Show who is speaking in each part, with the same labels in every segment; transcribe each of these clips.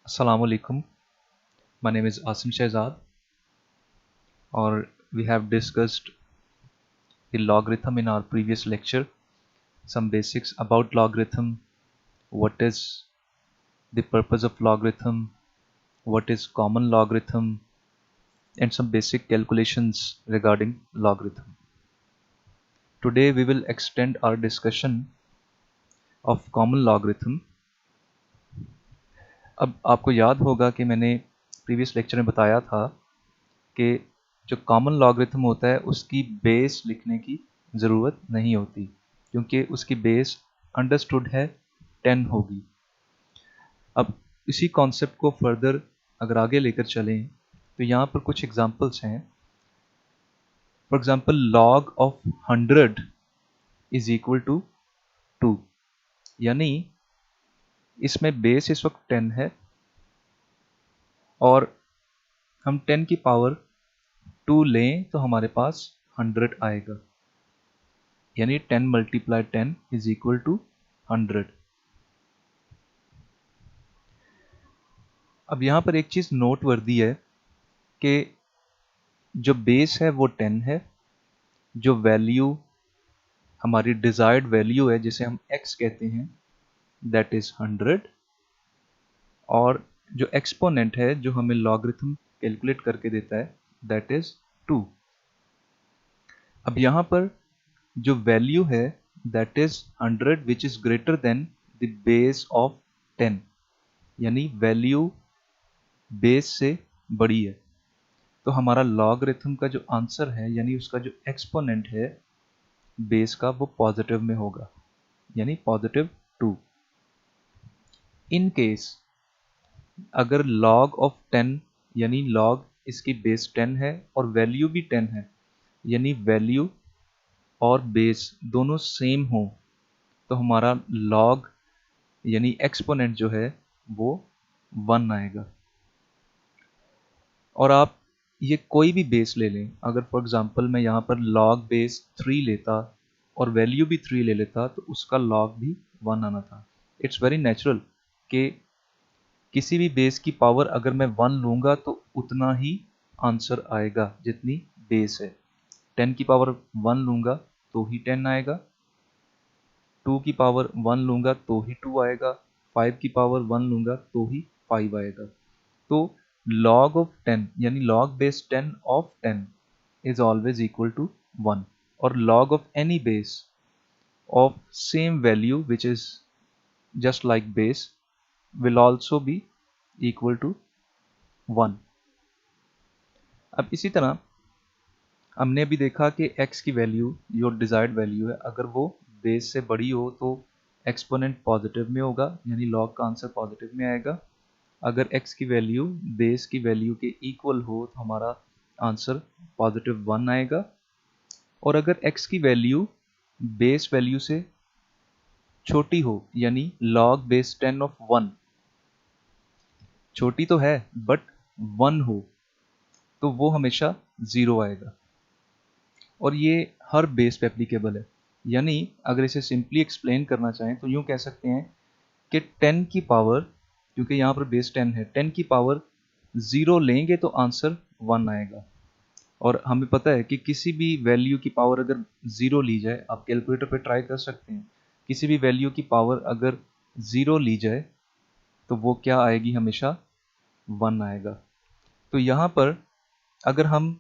Speaker 1: Assalamu alaikum. My name is Asim Shehzad, or we have discussed the logarithm in our previous lecture. Some basics about logarithm, what is the purpose of logarithm, what is common logarithm, and some basic calculations regarding logarithm. Today we will extend our discussion of common logarithm. अब आपको याद होगा कि मैंने previous lecture में बताया था कि जो कॉमन लॉगरिथम होता है उसकी बेस लिखने की ज़रूरत नहीं होती क्योंकि उसकी बेस अंडरस्टूड है 10 होगी। अब इसी कॉन्सेप्ट को फर्दर अगर आगे लेकर चलें तो यहाँ पर कुछ एग्जांपल्स हैं। For example log of 100 is equal to 2, यानी इसमें बेस इस वक्त 10 है और हम 10 की पावर 2 लें तो हमारे पास 100 आएगा, यानी 10 मल्टीप्लाई 10 इज इक्वल टू 100। अब यहाँ पर एक चीज़ नोट वर्दी है कि जो बेस है वो 10 है, जो वैल्यू हमारी डिज़ायर्ड वैल्यू है जिसे हम x कहते हैं दैट इज़ 100, और जो एक्सपोनेंट है जो हमें लॉगरिथम कैलकुलेट करके देता है दैट इज़ 2। अब यहाँ पर जो वैल्यू है that is 100 which is greater than the base of 10, यानी वैल्यू बेस से बड़ी है, तो हमारा लॉगरिथम का जो आंसर है यानी उसका जो एक्सपोनेंट है बेस का वो पॉजिटिव में होगा, यानी पॉजिटिव 2। इन केस अगर log ऑफ 10 यानी log इसकी बेस 10 है और वैल्यू भी 10 है, यानी वैल्यू और बेस दोनों सेम हो, तो हमारा log यानी एक्सपोनेंट जो है वो 1 आएगा। और आप ये कोई भी बेस ले लें, अगर फॉर एग्जांपल मैं यहाँ पर log बेस 3 लेता और वैल्यू भी 3 ले लेता तो उसका log भी 1 आना था। इट्स वेरी नेचुरल कि किसी भी बेस की पावर अगर मैं 1 लूँगा तो उतना ही आंसर आएगा जितनी बेस है। 10 की पावर 1 लूँगा तो ही 10 आएगा, 2 की पावर 1 लूँगा तो ही 2 आएगा, 5 की पावर 1 लूँगा तो ही 5 आएगा। तो log ऑफ 10 यानी log base 10 of 10 is always equal to 1, और log of any base of same value which is just like base will also be equal to 1। अब इसी तरह हमने भी देखा कि x की वैल्यू जो डिज़ायर्ड वैल्यू है अगर वो बेस से बड़ी हो तो एक्सपोनेंट पॉजिटिव में होगा, यानी log का आंसर पॉजिटिव में आएगा। अगर x की वैल्यू बेस की वैल्यू के इक्वल हो तो हमारा आंसर पॉजिटिव 1 आएगा, और अगर x की वैल्यू बेस वैल्यू से छोटी हो यानी log बेस 10 ऑफ 1, छोटी तो है बट 1 हो तो वो हमेशा 0 आएगा, और ये हर बेस पे एप्लीकेबल है। यानी अगर इसे सिंपली एक्सप्लेन करना चाहें तो यूँ कह सकते हैं कि 10 की पावर, क्योंकि यहाँ पर बेस 10 है, 10 की पावर 0 लेंगे तो आंसर 1 आएगा। और हमें पता है कि किसी भी वैल्यू की पावर अगर 0 ली जाए, आप कैलकुलेटर पे ट्राई कर सकते हैं, किसी भी वैल्यू की पावर अगर 0 ली जाए तो वो क्या आएगी, हमेशा 1 आएगा। तो यहाँ पर अगर हम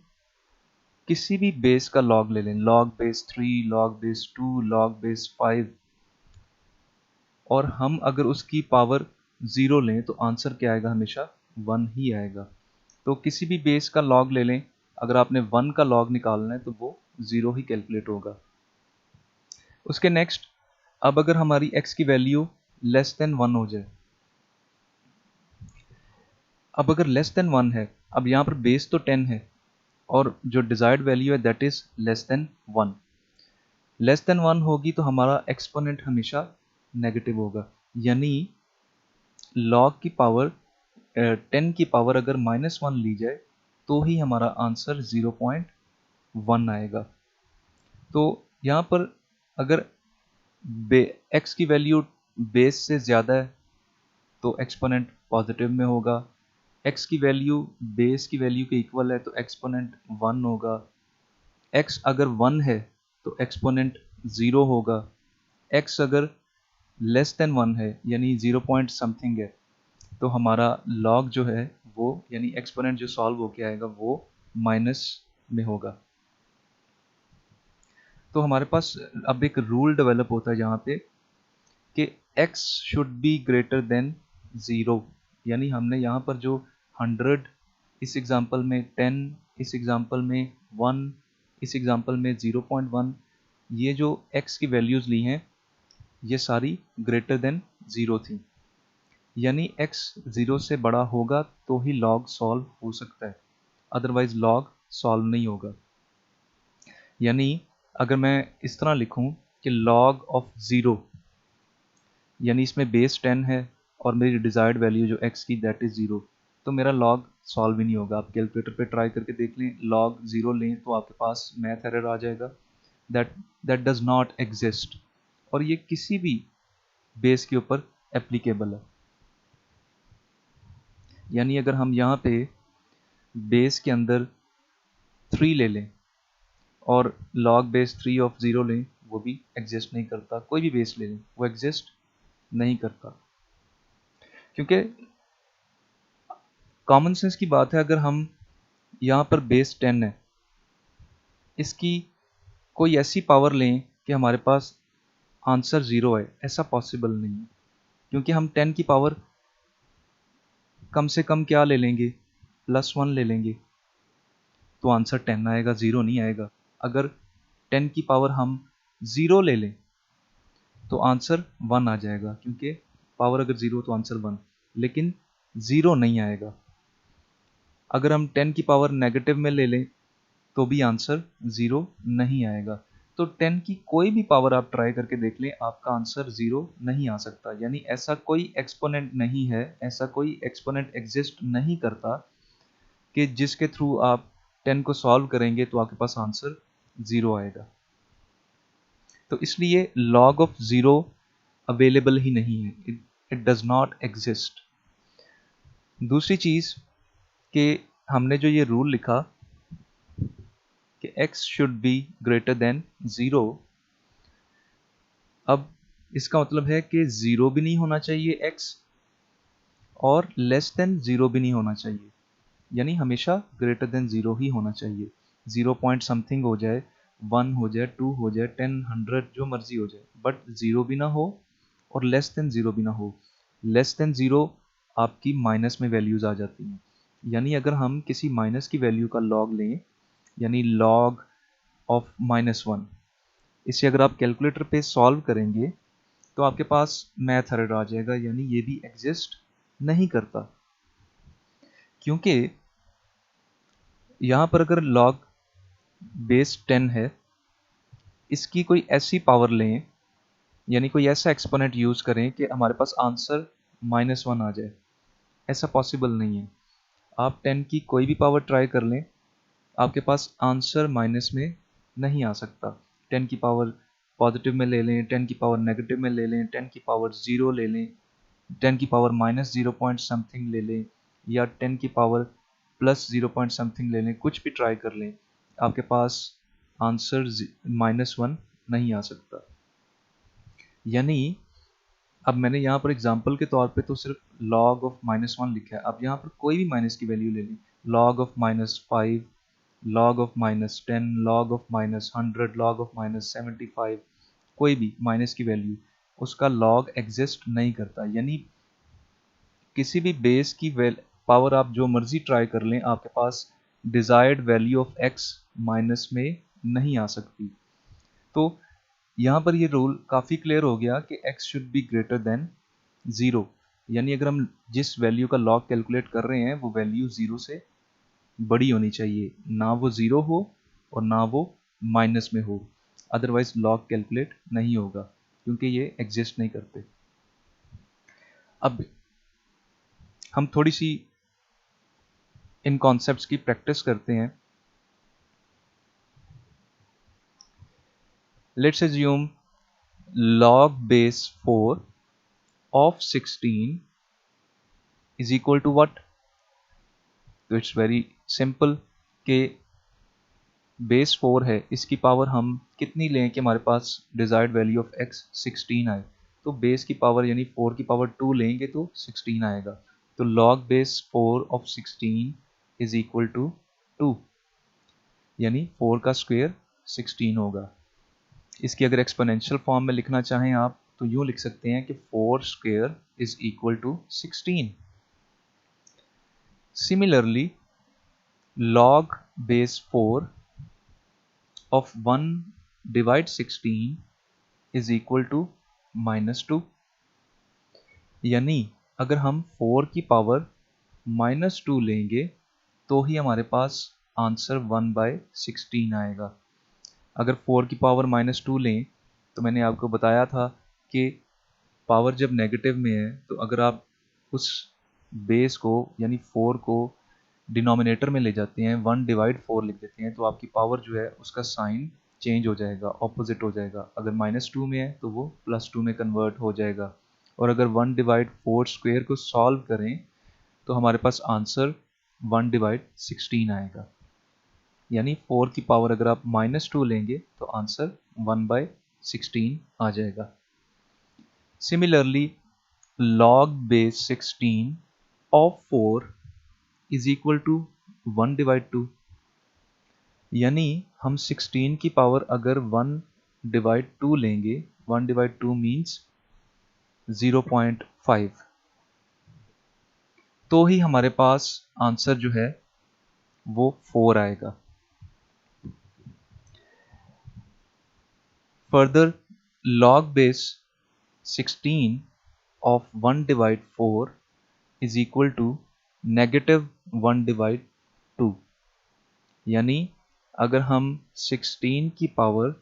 Speaker 1: किसी भी बेस का लॉग ले लें, log base 3, log base 2, log base 5, और हम अगर उसकी पावर 0 लें तो आंसर क्या आएगा, हमेशा 1 ही आएगा। तो किसी भी बेस का लॉग ले लें, अगर आपने 1 का लॉग निकालना है तो वो 0 ही कैलकुलेट होगा। उसके नेक्स्ट, अब अगर हमारी x की वैल्यू लेस देन 1 हो जाए, अब अगर लेस देन 1 है, अब यहाँ पर बेस तो 10 है और जो डिज़ायर्ड वैल्यू है that is less than 1। Less than 1 होगी तो हमारा एक्सपोनेंट हमेशा नेगेटिव होगा, यानी log की पावर 10 की पावर अगर -1 ली जाए तो ही हमारा आंसर 0.1 आएगा। तो यहाँ पर अगर x की वैल्यू बेस से ज़्यादा है तो एक्सपोनेंट पॉजिटिव में होगा। x की वैल्यू बेस की वैल्यू के इक्वल है तो एक्सपोनेंट 1 होगा। x अगर 1 है तो एक्सपोनेंट 0 होगा। x अगर लेस देन 1 है यानी 0 पॉइंट समथिंग है तो हमारा लॉग जो है वो यानी एक्सपोनेंट जो सॉल्व होके आएगा वो माइनस में होगा। तो हमारे पास अब एक रूल डेवलप होता है जहाँ पे कि x should be greater than 0, यानी हमने यहाँ पर जो 100, इस एग्जांपल में 10, इस एग्जांपल में 1, इस एग्जांपल में 0.1, ये जो x की वैल्यूज़ ली हैं ये सारी ग्रेटर देन 0 थी, यानी x 0 से बड़ा होगा तो ही log सॉल्व हो सकता है, अदरवाइज log सॉल्व नहीं होगा। यानी अगर मैं इस तरह लिखूं कि log ऑफ 0, यानी इसमें बेस 10 है और मेरी डिज़ायर्ड वैल्यू जो x की दैट इज़ 0, तो मेरा log सॉल्व ही नहीं होगा। आप कैलकुलेटर पे ट्राई करके देख लें, log 0 लें तो आपके पास मैथ एरर आ जाएगा, that that does not exist, और ये किसी भी बेस के ऊपर एप्लीकेबल है। यानी अगर हम यहाँ पे बेस के अंदर 3 ले लें और log बेस 3 ऑफ 0 लें, वो भी एग्जिस्ट नहीं करता। कोई भी बेस ले लें वो एग्जिस्ट नहीं करता, क्योंकि कॉमन सेंस की बात है। अगर हम यहाँ पर बेस 10 है, इसकी कोई ऐसी पावर लें कि हमारे पास आंसर 0 है, ऐसा पॉसिबल नहीं है, क्योंकि हम 10 की पावर कम से कम क्या ले लेंगे, +1 ले लेंगे, तो आंसर 10 आएगा, 0 नहीं आएगा। अगर 10 की पावर हम 0 ले लें तो आंसर 1 आ जाएगा, क्योंकि पावर अगर 0 तो आंसर 1, लेकिन 0 नहीं आएगा। अगर हम 10 की पावर नेगेटिव में ले लें तो भी आंसर 0 नहीं आएगा। तो 10 की कोई भी पावर आप ट्राई करके देख लें, आपका आंसर 0 नहीं आ सकता। यानी ऐसा कोई एक्सपोनेंट नहीं है, ऐसा कोई एक्सपोनेंट एग्जिस्ट नहीं करता कि जिसके थ्रू आप 10 को सॉल्व करेंगे तो आपके पास आंसर 0 आएगा। तो इसलिए log ऑफ 0 अवेलेबल ही नहीं है, इट डज नॉट एग्जिस्ट। दूसरी चीज कि हमने जो ये रूल लिखा कि x should be greater than 0, अब इसका मतलब है कि 0 भी नहीं होना चाहिए x और लेस देन 0 भी नहीं होना चाहिए, यानी हमेशा ग्रेटर देन 0 ही होना चाहिए। 0 पॉइंट समथिंग हो जाए, 1 हो जाए, 2 हो जाए, 10, 100 जो मर्जी हो जाए, बट 0 भी ना हो और लेस देन 0 भी ना हो। लेस देन 0 आपकी माइनस में वैल्यूज आ जाती हैं। यानी अगर हम किसी माइनस की वैल्यू का लॉग लें, यानी log ऑफ -1, इसे अगर आप कैलकुलेटर पे सॉल्व करेंगे तो आपके पास मैथ एरर आ जाएगा, यानी ये भी एग्जिस्ट नहीं करता। क्योंकि यहाँ पर अगर log बेस 10 है, इसकी कोई ऐसी पावर लें, यानी कोई ऐसा एक्सपोनेंट यूज करें कि हमारे पास आंसर -1 आ जाए, ऐसा पॉसिबल नहीं है। आप 10 की कोई भी पावर ट्राई कर लें, आपके पास आंसर माइनस में नहीं आ सकता। 10 की पावर पॉजिटिव में ले लें, 10 की पावर नेगेटिव में ले लें, 10 की पावर 0 ले लें, 10 की पावर -0 पॉइंट समथिंग ले लें, या 10 की पावर +0 पॉइंट समथिंग ले लें, कुछ भी ट्राई कर लें, आपके पास आंसर -1 नहीं आ सकता। यानी अब मैंने यहाँ पर एग्जांपल के तौर पे तो सिर्फ log ऑफ -1 लिखा है। अब यहाँ पर कोई भी माइनस की वैल्यू ले लें, log of -5, log of -10, log of -100, log of -75, कोई भी माइनस की वैल्यू, उसका log एग्जिस्ट नहीं करता। यानी किसी भी बेस की पावर आप जो मर्जी ट्राई कर लें, आपके पास desired value of x minus में नहीं आ सकती। तो यहाँ पर ये रूल काफ़ी क्लियर हो गया कि x should be greater than 0, यानी अगर हम जिस वैल्यू का log कैलकुलेट कर रहे हैं वो वैल्यू 0 से बड़ी होनी चाहिए, ना वो 0 हो और ना वो माइनस में हो, अदरवाइज log कैलकुलेट नहीं होगा, क्योंकि ये एग्जिस्ट नहीं करते। अब हम थोड़ी सी इन कॉन्सेप्ट्स की प्रैक्टिस करते हैं। Let's assume log base 4 of 16 is equal to what? तो इट्स वेरी सिंपल कि बेस 4 है, इसकी पावर हम कितनी लें कि हमारे पास डिजायर्ड वैल्यू ऑफ x 16 आए। तो बेस की पावर यानी 4 की पावर 2 लेंगे तो 16 आएगा। तो log base 4 of 16 is equal to 2, यानी 4 का स्क्वायर 16 होगा। इसकी अगर एक्सपोनेंशियल फॉर्म में लिखना चाहें आप तो यूं लिख सकते हैं कि 4 square is equal to 16। Similarly log base 4 of 1 divide 16 is equal to -2, यानी अगर हम 4 की पावर -2 लेंगे तो ही हमारे पास आंसर 1/16 आएगा। अगर 4 की पावर -2 लें तो मैंने आपको बताया था कि पावर जब नेगेटिव में है तो अगर आप उस बेस को यानी 4 को डिनोमिनेटर में ले जाते हैं, 1 डिवाइड 4 लिख देते हैं, तो आपकी पावर जो है उसका साइन चेंज हो जाएगा, ऑपोजिट हो जाएगा। अगर -2 में है तो वो +2 में कन्वर्ट हो जाएगा। और अगर 1 डिवाइड 4 स्क्वायर को सॉल्व करें तो हमारे पास आंसर 1/16 आएगा। यानी 4 की पावर अगर आप -2 लेंगे तो आंसर 1/16 आ जाएगा। Similarly log base 16 of 4 is equal to 1 divide 2, यानी हम 16 की पावर अगर 1 डिवाइड 2 लेंगे, 1 डिवाइड 2 मीन्स 0.5, तो ही हमारे पास आंसर जो है वो 4 आएगा। Further log base 16 of 1 divide 4 is equal to -1 divide 2, यानी अगर हम 16 की पावर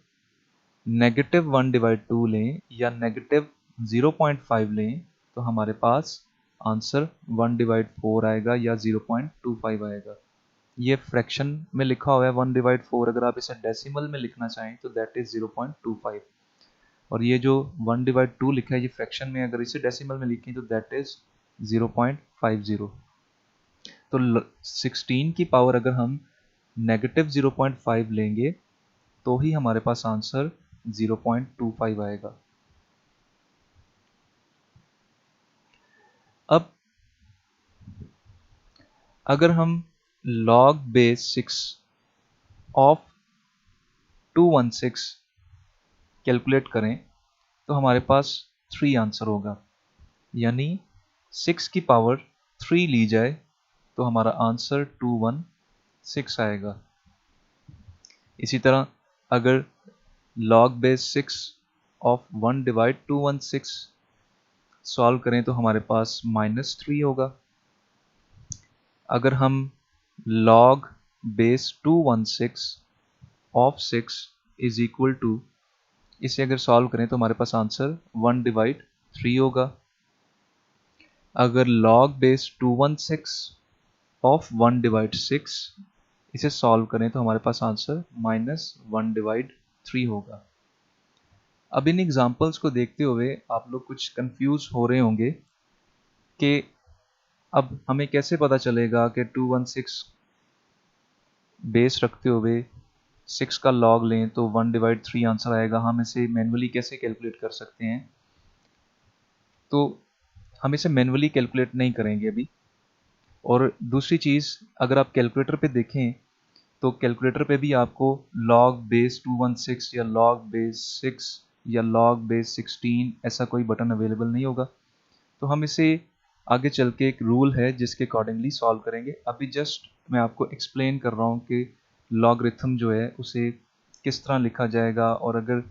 Speaker 1: -1 डिवाइड 2 लें या -0.5 लें तो हमारे पास आंसर 1 डिवाइड 4 आएगा या 0.25 आएगा। ये फ्रैक्शन में लिखा हुआ है 1 डिवाइड 4, अगर आप इसे डेसिमल में लिखना चाहें तो दैट इज 0.25, और ये जो 1 डिवाइड 2 लिखा है ये फ्रैक्शन में, अगर इसे डेसिमल में लिखें तो दैट इज 0.50। तो 16 की पावर अगर हम -0.5 लेंगे तो ही हमारे पास आंसर 0.25 आएगा। अब अगर हम log बेस 6 ऑफ 216 कैलकुलेट करें तो हमारे पास 3 आंसर होगा, यानी 6 की पावर 3 ली जाए तो हमारा आंसर 216 आएगा। इसी तरह अगर log base 6 of 1 divide 216 solve करें तो हमारे पास -3 होगा। अगर हम log base 216 of 6 is equal to, इसे अगर सॉल्व करें तो हमारे पास आंसर 1 डिवाइड 3 होगा। अगर log बेस 216 ऑफ 1 डिवाइड 6 इसे सॉल्व करें तो हमारे पास आंसर -1 डिवाइड 3 होगा। अब इन एग्जांपल्स को देखते हुए आप लोग कुछ कंफ्यूज हो रहे होंगे कि अब हमें कैसे पता चलेगा कि 216 बेस रखते हुए 6 का लॉग लें तो 1 डिवाइड 3 आंसर आएगा, हम इसे मैन्युअली कैसे कैलकुलेट कर सकते हैं। तो हम इसे मैन्युअली कैलकुलेट नहीं करेंगे अभी। और दूसरी चीज़, अगर आप कैलकुलेटर पे देखें तो कैलकुलेटर पे भी आपको log बेस 216 या log बेस 6 या log बेस 16 ऐसा कोई बटन अवेलेबल नहीं होगा। तो हम इसे आगे चल के एक रूल है जिसके अकॉर्डिंगली सॉल्व करेंगे। अभी जस्ट मैं आपको एक्सप्लेन कर रहा हूँ कि लॉगरिथम जो है उसे किस तरह लिखा जाएगा, और अगर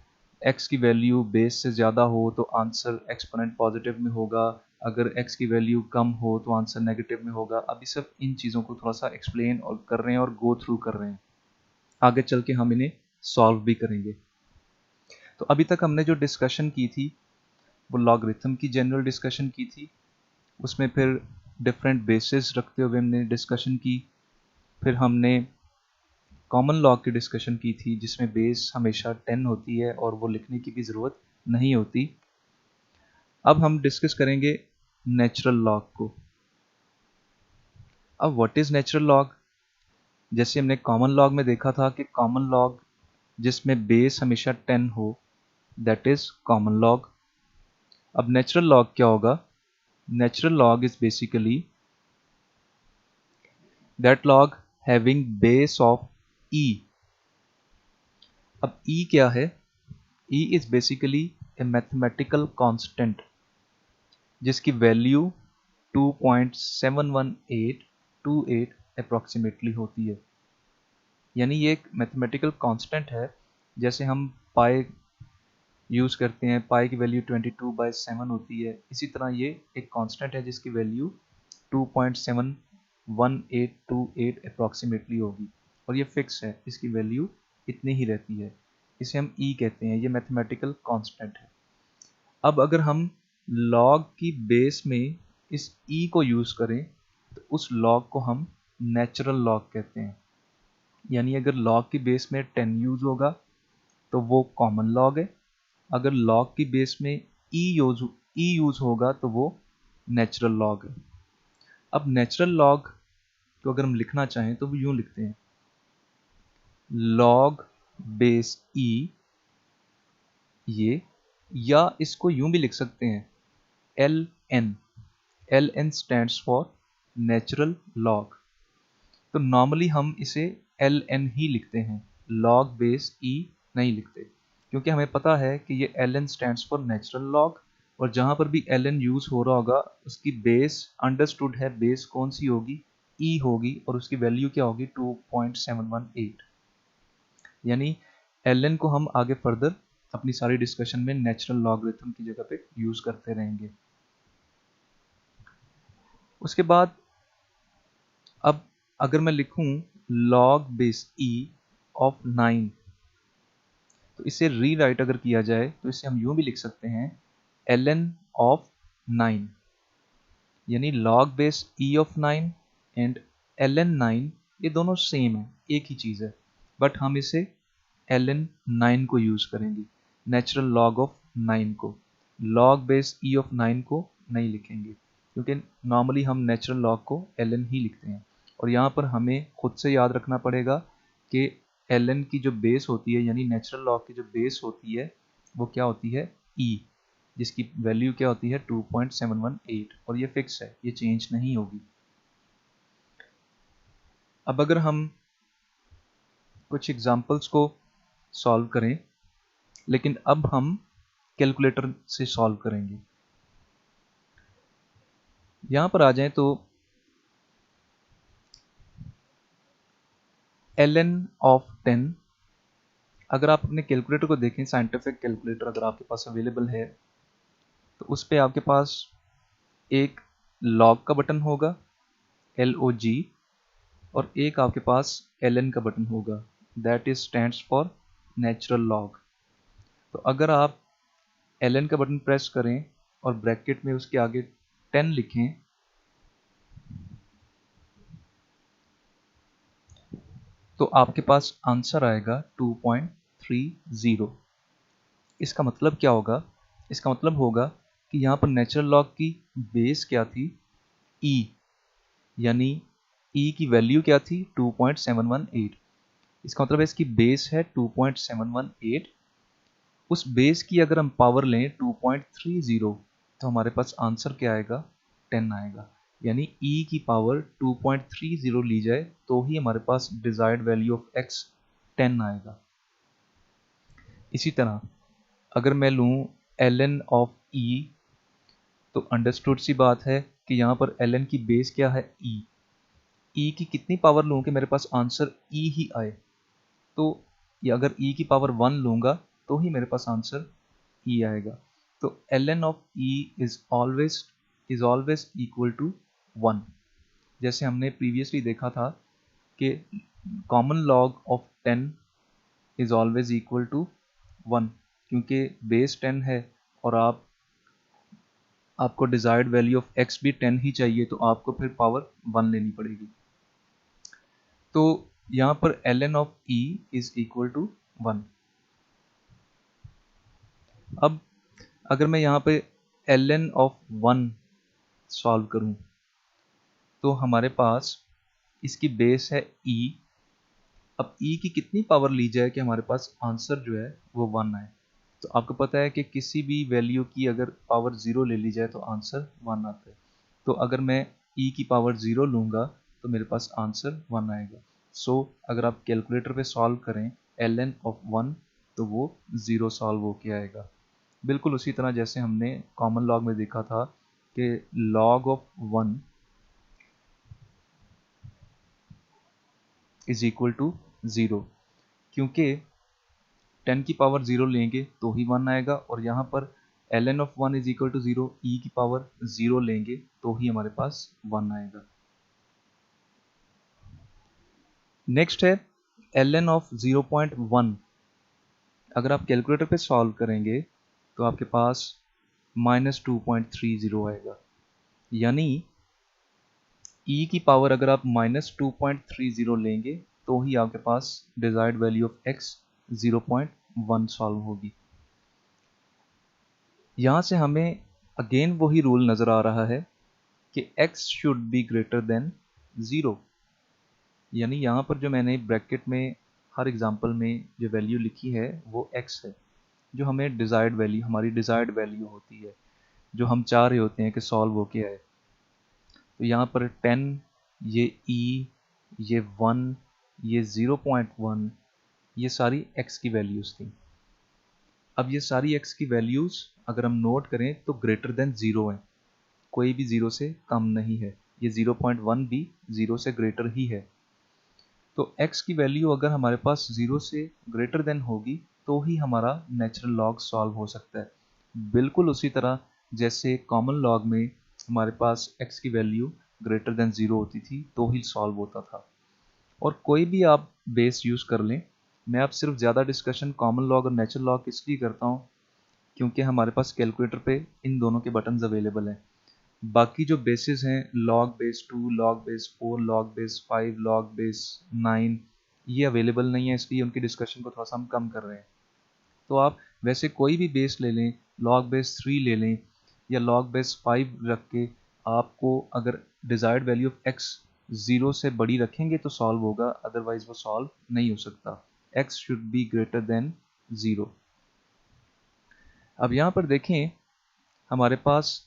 Speaker 1: x की वैल्यू बेस से ज़्यादा हो तो आंसर एक्सपोनेंट पॉजिटिव में होगा, अगर x की वैल्यू कम हो तो आंसर नेगेटिव में होगा। अभी सब इन चीज़ों को थोड़ा सा एक्सप्लेन और कर रहे हैं और गो थ्रू कर रहे हैं, आगे चल के हम इन्हें सॉल्व भी करेंगे। तो अभी तक हमने जो डिस्कशन की थी वो लॉगरिथम की जनरल डिस्कशन की थी, उसमें फिर डिफरेंट बेसिस रखते हुए हमने डिस्कशन की, फिर हमने कॉमन लॉग की डिस्कशन की थी जिसमें बेस हमेशा 10 होती है और वो लिखने की भी ज़रूरत नहीं होती। अब हम डिस्कस करेंगे नेचुरल लॉग को। अब व्हाट इज नेचुरल लॉग? जैसे हमने कॉमन लॉग में देखा था कि कॉमन लॉग जिसमें बेस हमेशा 10 हो, दैट इज कॉमन लॉग। अब नेचुरल लॉग क्या होगा? Natural log is basically that log having base of e। अब e क्या है? e is basically A mathematical constant जिसकी वैल्यू 2.71828 अप्रॉक्सीमेटली होती है। यानी ये एक मैथमेटिकल कांस्टेंट है। जैसे हम पाई यूज़ करते हैं, पाई की वैल्यू 22/7 होती है, इसी तरह ये एक कांस्टेंट है जिसकी वैल्यू 2.71828 अप्रॉक्सीमेटली होगी और ये फिक्स है, इसकी वैल्यू इतनी ही रहती है। इसे हम ई कहते हैं, ये मैथमेटिकल कांस्टेंट है। अब अगर हम लॉग की बेस में इस ई को यूज़ करें तो उस लॉग को हम नेचुरल लॉग कहते हैं। यानी अगर लॉग की बेस में 10 यूज़ होगा तो वो कॉमन लॉग है, अगर लॉग की बेस में यूज़ होगा तो वो नेचुरल लॉग है। अब नेचुरल लॉग को अगर हम लिखना चाहें तो वो यूं लिखते हैं, लॉग बेस ई, ये, या इसको यूं भी लिख सकते हैं L N. L N stands for natural log. तो नॉर्मली हम इसे एल एन ही लिखते हैं, लॉग बेस ई नहीं लिखते, क्योंकि हमें पता है कि ये L N stands for natural log, और जहाँ पर भी एल एन यूज़ हो रहा होगा उसकी बेस अंडरस्टूड है, बेस कौन सी होगी? ई होगी, और उसकी वैल्यू क्या होगी? 2.718। यानी एल एन को हम आगे फर्दर अपनी सारी डिस्कशन में नेचुरल लॉगरिथम की जगह पे यूज़ करते रहेंगे। उसके बाद अब अगर मैं लिखूं log बेस e ऑफ 9, तो इसे रीराइट अगर किया जाए तो इसे हम यूं भी लिख सकते हैं ln ऑफ 9। यानी log base e of 9 and ln 9 ये दोनों सेम है, एक ही चीज़ है, बट हम इसे ln 9 को यूज़ करेंगे, नेचुरल लॉग ऑफ 9 को। log बेस e ऑफ 9 को नहीं लिखेंगे, क्योंकि नॉर्मली हम नेचुरल लॉग को ln ही लिखते हैं। और यहाँ पर हमें खुद से याद रखना पड़ेगा कि ln की जो बेस होती है, यानी नेचुरल लॉग की जो बेस होती है, वो क्या होती है? e, जिसकी वैल्यू क्या होती है? 2.718, और ये फिक्स है, ये चेंज नहीं होगी। अब अगर हम कुछ एग्जांपल्स को सॉल्व करें, लेकिन अब हम कैलकुलेटर से सॉल्व करेंगे। यहां पर आ जाएं तो ln ऑफ 10, अगर आप अपने कैलकुलेटर को देखें, साइंटिफिक कैलकुलेटर अगर आपके पास अवेलेबल है, तो उस पर आपके पास एक लॉग का बटन होगा, LOG, और एक आपके पास ln का बटन होगा, that is stands for natural log. तो अगर आप ln का बटन प्रेस करें और ब्रैकेट में उसके आगे 10 लिखें, तो आपके पास आंसर आएगा 2.30। इसका मतलब क्या होगा? इसका मतलब होगा कि यहाँ पर नेचुरल लॉग की बेस क्या थी? e, यानी e की वैल्यू क्या थी? 2.718। इसका मतलब है इसकी बेस है 2.718। उस बेस की अगर हम पावर लें 2.30, तो हमारे पास आंसर क्या आएगा? 10 आएगा। यानी e की पावर 2.30 ली जाए तो ही हमारे पास डिजायर्ड वैल्यू ऑफ x 10 आएगा। इसी तरह अगर मैं लूँ ln ऑफ e, तो अंडरस्टूड सी बात है कि यहाँ पर ln की बेस क्या है? e। e की कितनी पावर लूँ कि मेरे पास आंसर e ही आए? तो ये अगर e की पावर 1 लूँगा तो ही मेरे पास आंसर e आएगा। तो ln of e is always equal to 1। जैसे हमने प्रीवियसली देखा था कि common log of 10 is always equal to 1, क्योंकि बेस 10 है और आपको डिजायर्ड वैल्यू ऑफ x भी 10 ही चाहिए, तो आपको फिर पावर 1 लेनी पड़ेगी। तो यहाँ पर ln of e is equal to 1। अब अगर मैं यहाँ पे ln ऑफ 1 सॉल्व करूँ, तो हमारे पास इसकी बेस है e। अब e की कितनी पावर ली जाए कि हमारे पास आंसर जो है वो 1 आए। तो आपको पता है कि किसी भी वैल्यू की अगर पावर 0 ले ली जाए तो आंसर 1 आता है। तो अगर मैं e की पावर 0 लूँगा तो मेरे पास आंसर 1 आएगा। सो अगर आप कैलकुलेटर पे सॉल्व करें ln ऑफ 1 तो वो 0 सॉल्व होके आएगा। बिल्कुल उसी तरह जैसे हमने कॉमन लॉग में देखा था कि log of 1 is equal to 0, क्योंकि 10 की पावर 0 लेंगे तो ही 1 आएगा, और यहाँ पर ln of 1 is equal to 0, e की पावर 0 लेंगे तो ही हमारे पास 1 आएगा। नेक्स्ट है ln ऑफ 0.1। अगर आप कैलकुलेटर पे सॉल्व करेंगे तो आपके पास -2.30 आएगा, यानी e की पावर अगर आप -2.30 लेंगे तो ही आपके पास desired value of x 0.1 solve होगी। यहाँ से हमें अगेन वही रूल नज़र आ रहा है कि x should be greater than 0, यानी यहाँ पर जो मैंने ब्रैकेट में हर एग्जांपल में जो वैल्यू लिखी है वो x है, जो हमें डिज़ायर्ड वैल्यू, हमारी डिज़ायर्ड वैल्यू होती है, जो हम चाह रहे होते हैं कि सॉल्व होके आए। तो यहाँ पर 10, ये e, ये 1, ये 0.1, ये सारी x की वैल्यूज़ थी। अब ये सारी x की वैल्यूज़ अगर हम नोट करें तो ग्रेटर देन 0 है, कोई भी 0 से कम नहीं है। ये 0.1 भी 0 से ग्रेटर ही है। तो x की वैल्यू अगर हमारे पास 0 से ग्रेटर देन होगी तो ही हमारा नेचुरल लॉग सॉल्व हो सकता है। बिल्कुल उसी तरह जैसे कॉमन लॉग में हमारे पास x की वैल्यू ग्रेटर देन 0 होती थी तो ही सॉल्व होता था। और कोई भी आप बेस यूज़ कर लें, मैं अब सिर्फ ज़्यादा डिस्कशन कॉमन लॉग और नेचुरल लॉग इसलिए करता हूँ क्योंकि हमारे पास कैलकुलेटर पे इन दोनों के बटन्स अवेलेबल हैं। बाकी जो बेसिस हैं log base 2, log base 4, log base 5, log base 9, ये अवेलेबल नहीं है, इसलिए उनकी डिस्कशन को थोड़ा सा हम कम कर रहे हैं। तो आप वैसे कोई भी बेस ले लें, log बेस 3 ले लें या log बेस 5 रख के आपको अगर डिज़ायर्ड वैल्यू ऑफ x 0 से बड़ी रखेंगे तो सॉल्व होगा, अदरवाइज वो सॉल्व नहीं हो सकता। x should be greater than 0। अब यहाँ पर देखें हमारे पास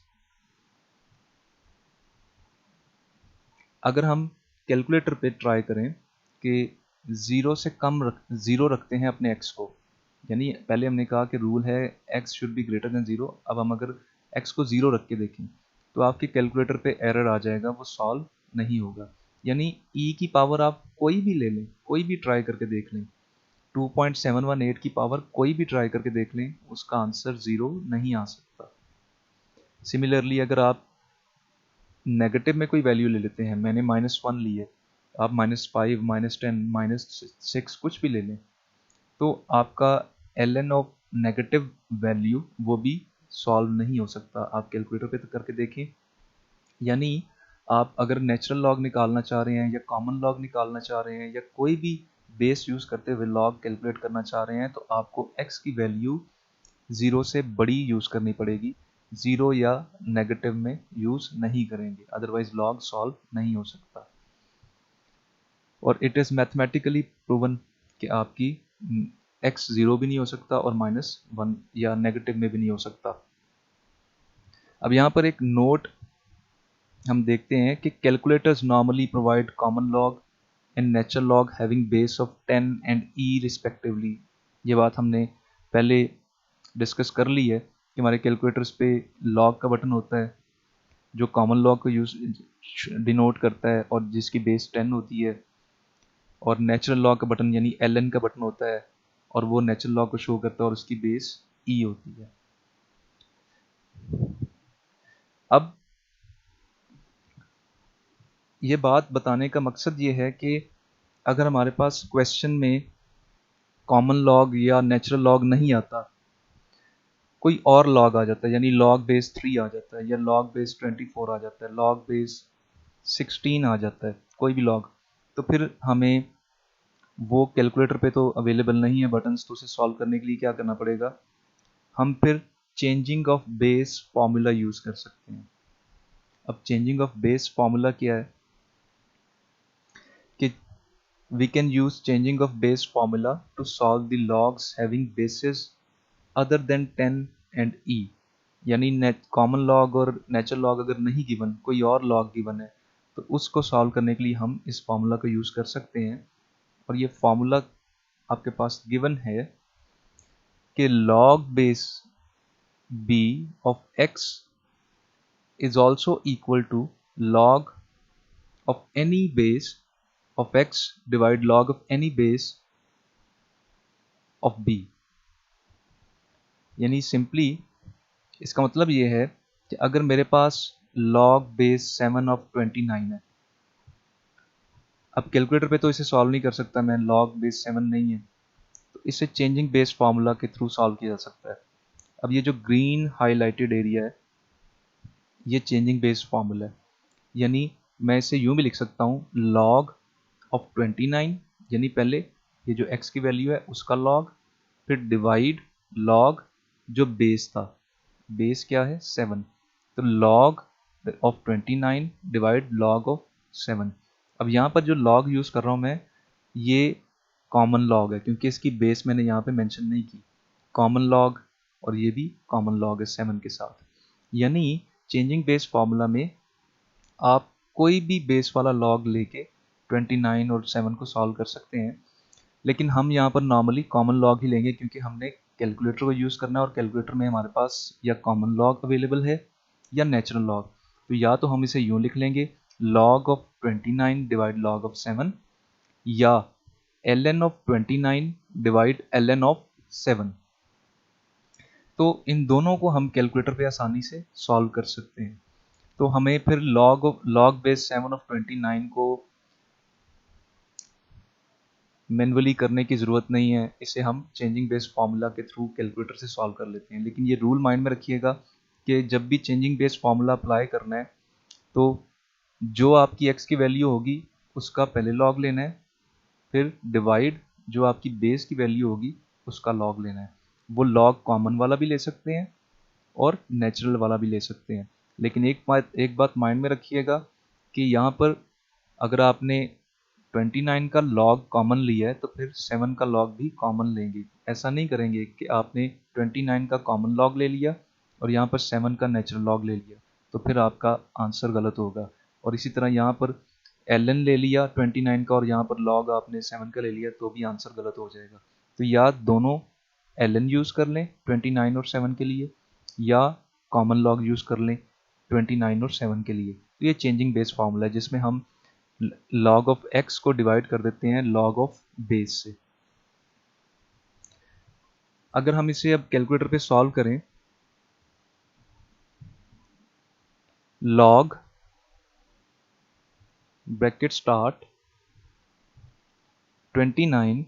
Speaker 1: अगर हम कैलकुलेटर पे ट्राई करें कि ज़ीरो से कम ज़ीरो रखते हैं अपने x को, यानी पहले हमने कहा कि रूल है x should be greater than 0। अब हम अगर x को 0 रख के देखें तो आपके कैलकुलेटर पे एरर आ जाएगा, वो सॉल्व नहीं होगा। यानी e की पावर आप कोई भी ले लें, कोई भी ट्राई करके देख लें, 2.718 की पावर कोई भी ट्राई करके देख लें, उसका आंसर 0 नहीं आ सकता। सिमिलरली अगर आप नेगेटिव में कोई वैल्यू ले लेते हैं, मैंने -1 ली है, आप -5, -10, -6 कुछ भी ले लें, तो आपका ln ऑफ नेगेटिव वैल्यू वो भी सॉल्व नहीं हो सकता। आप कैलकुलेटर पे तो करके देखें। यानी आप अगर नेचुरल लॉग निकालना चाह रहे हैं या कॉमन लॉग निकालना चाह रहे हैं या कोई भी बेस यूज़ करते हुए लॉग कैलकुलेट करना चाह रहे हैं तो आपको x की वैल्यू 0 से बड़ी यूज़ करनी पड़ेगी, 0 या नेगेटिव में यूज़ नहीं करेंगे, अदरवाइज लॉग सॉल्व नहीं हो सकता। और इट इज़ मैथमेटिकली प्रूवन कि आपकी x 0 भी नहीं हो सकता और -1 या नेगेटिव में भी नहीं हो सकता। अब यहाँ पर एक नोट हम देखते हैं कि calculators normally provide common log and natural log having base of 10 and e respectively. ये बात हमने पहले डिस्कस कर ली है कि हमारे कैलकुलेटर्स पे लॉग का बटन होता है जो कॉमन लॉग को यूज डिनोट करता है और जिसकी बेस 10 होती है, और नेचुरल लॉग का बटन यानी ln का बटन होता है और वो नेचुरल लॉग को शो करता है और उसकी बेस e होती है। अब ये बात बताने का मकसद ये है कि अगर हमारे पास क्वेश्चन में कॉमन लॉग या नेचुरल लॉग नहीं आता, कोई और लॉग आ जाता है, यानी लॉग बेस 3 आ जाता है या लॉग बेस 24 आ जाता है, लॉग बेस 16 आ जाता है, कोई भी लॉग, तो फिर हमें वो कैलकुलेटर पे तो अवेलेबल नहीं है बटन्स, तो उसे सॉल्व करने के लिए क्या करना पड़ेगा, हम फिर changing of base formula use कर सकते हैं। अब चेंजिंग ऑफ बेस फॉर्मूला क्या है, we can use changing of base formula to solve the logs having bases other than 10 and e। यानी नेट कॉमन लॉग और नेचुरल लॉग अगर नहीं गिवन, कोई और लॉग गिवन है, तो उसको सॉल्व करने के लिए हम इस फॉर्मूला को यूज़ कर सकते हैं। और ये फॉर्मूला आपके पास गिवन है कि log base b of x is also equal to log of any base of x divide log of any base of b। यानी सिंपली इसका मतलब ये है कि अगर मेरे पास log base 7 of 29 है, अब कैलकुलेटर पे तो इसे सॉल्व नहीं कर सकता मैं, log base 7 नहीं है, तो इसे चेंजिंग बेस फार्मूला के थ्रू सॉल्व किया जा सकता है। अब ये जो ग्रीन हाईलाइटेड एरिया है ये चेंजिंग बेस फार्मूला है। यानी मैं इसे यूं भी लिख सकता हूँ log of 29, यानी पहले ये जो x की वैल्यू है उसका log, फिर डिवाइड log जो बेस था, बेस क्या है 7, तो log of 29 divide log of 7। अब यहाँ पर जो log यूज़ कर रहा हूँ मैं, ये कॉमन लॉग है क्योंकि इसकी बेस मैंने यहाँ पे मेंशन नहीं की, कॉमन लॉग, और ये भी कॉमन लॉग है 7 के साथ। यानी चेंजिंग बेस फॉर्मूला में आप कोई भी बेस वाला लॉग लेके 29 और 7 को सॉल्व कर सकते हैं, लेकिन हम यहाँ पर नॉर्मली कॉमन लॉग ही लेंगे क्योंकि हमने कैलकुलेटर को यूज़ करना है और कैलकुलेटर में हमारे पास या कॉमन लॉग अवेलेबल है या नेचुरल लॉग। तो या तो हम इसे यूँ लिख लेंगे log of 29 divide log of 7, या ln of 29 divide ln of 7। तो इन दोनों को हम कैलकुलेटर पे आसानी से सॉल्व कर सकते हैं। तो हमें फिर log बेस 7 ऑफ 29 को मैन्युअली करने की ज़रूरत नहीं है, इसे हम चेंजिंग बेस फार्मूला के थ्रू कैलकुलेटर से सॉल्व कर लेते हैं। लेकिन ये रूल माइंड में रखिएगा कि जब भी चेंजिंग बेस फार्मूला अप्लाई करना है तो जो आपकी x की वैल्यू होगी उसका पहले लॉग लेना है, फिर डिवाइड जो आपकी बेस की वैल्यू होगी उसका लॉग लेना है। वो लॉग कॉमन वाला भी ले सकते हैं और नेचुरल वाला भी ले सकते हैं। लेकिन एक बात माइंड में रखिएगा कि यहाँ पर अगर आपने 29 का लॉग कॉमन लिया है तो फिर 7 का लॉग भी कॉमन लेंगे। ऐसा नहीं करेंगे कि आपने 29 का कॉमन लॉग ले लिया और यहाँ पर 7 का नेचुरल लॉग ले लिया, तो फिर आपका आंसर गलत होगा। और इसी तरह यहाँ पर ln ले लिया 29 का और यहाँ पर लॉग आपने 7 का ले लिया तो भी आंसर गलत हो जाएगा। तो या दोनों ln यूज़ कर लें 29 और 7 के लिए, या कॉमन लॉग यूज़ कर लें 29 और 7 के लिए। तो ये चेंजिंग बेस फार्मूला है जिसमें हम log ऑफ x को डिवाइड कर देते हैं log ऑफ बेस से। अगर हम इसे अब कैलकुलेटर पे सॉल्व करें, log bracket start 29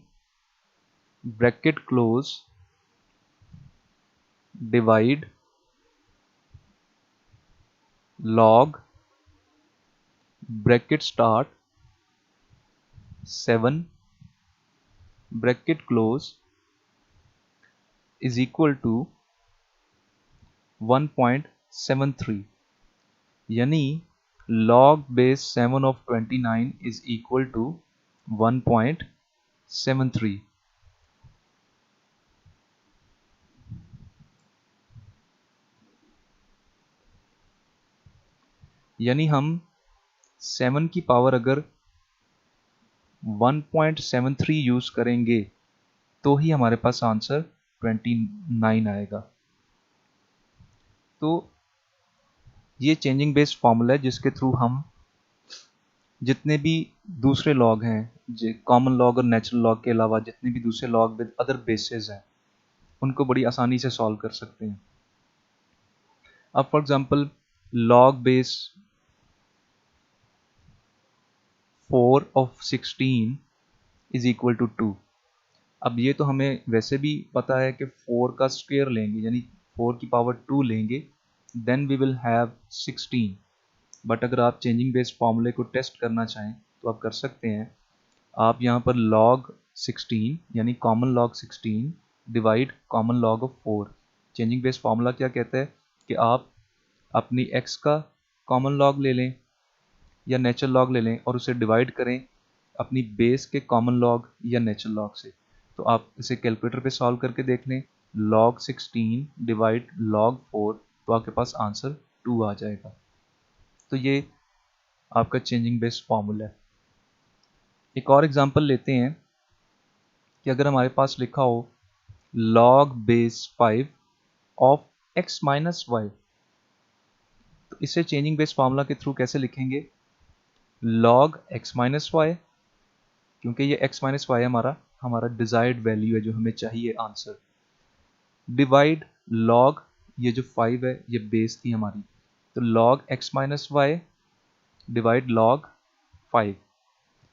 Speaker 1: bracket close divide log bracket start 7 bracket close is equal to 1.73। यानी log base 7 of 29 is equal to 1.73। यानी हम 7 की पावर अगर 1.73 यूज करेंगे तो ही हमारे पास आंसर 29 आएगा। तो ये चेंजिंग बेस्ड फॉर्मूला है जिसके थ्रू हम जितने भी दूसरे लॉग हैं, कॉमन लॉग और नेचुरल लॉग के अलावा जितने भी दूसरे लॉग विद अदर बेसेस हैं, उनको बड़ी आसानी से सॉल्व कर सकते हैं। अब for example log base 4 of 16 is equal to 2। अब ये तो हमें वैसे भी पता है कि 4 का स्क्वायर लेंगे यानी 4 की पावर 2 लेंगे, then we will have 16। But अगर आप चेंजिंग बेस फॉर्मूले को टेस्ट करना चाहें तो आप कर सकते हैं। आप यहाँ पर log 16 यानी common log 16 divide common log of 4। Changing base formula क्या कहता है कि आप अपनी x का कॉमन log ले लें या नेचुरल log ले लें और उसे डिवाइड करें अपनी बेस के कॉमन लॉग या नेचुरल लॉग से। तो आप इसे कैलकुलेटर पे सॉल्व करके देख लें, log 16 डिवाइड log 4, तो आपके पास आंसर 2 आ जाएगा। तो ये आपका चेंजिंग बेस फॉर्मूला है। एक और एग्जांपल लेते हैं कि अगर हमारे पास लिखा हो log base 5 of x minus Y, तो इसे चेंजिंग बेस फॉर्मूला के थ्रू कैसे लिखेंगे? log x माइनस वाई, क्योंकि ये x माइनस वाई हमारा हमारा डिजायर्ड वैल्यू है जो हमें चाहिए आंसर, डिवाइड log, ये जो 5 है ये बेस थी हमारी, तो log x minus Y divide log 5,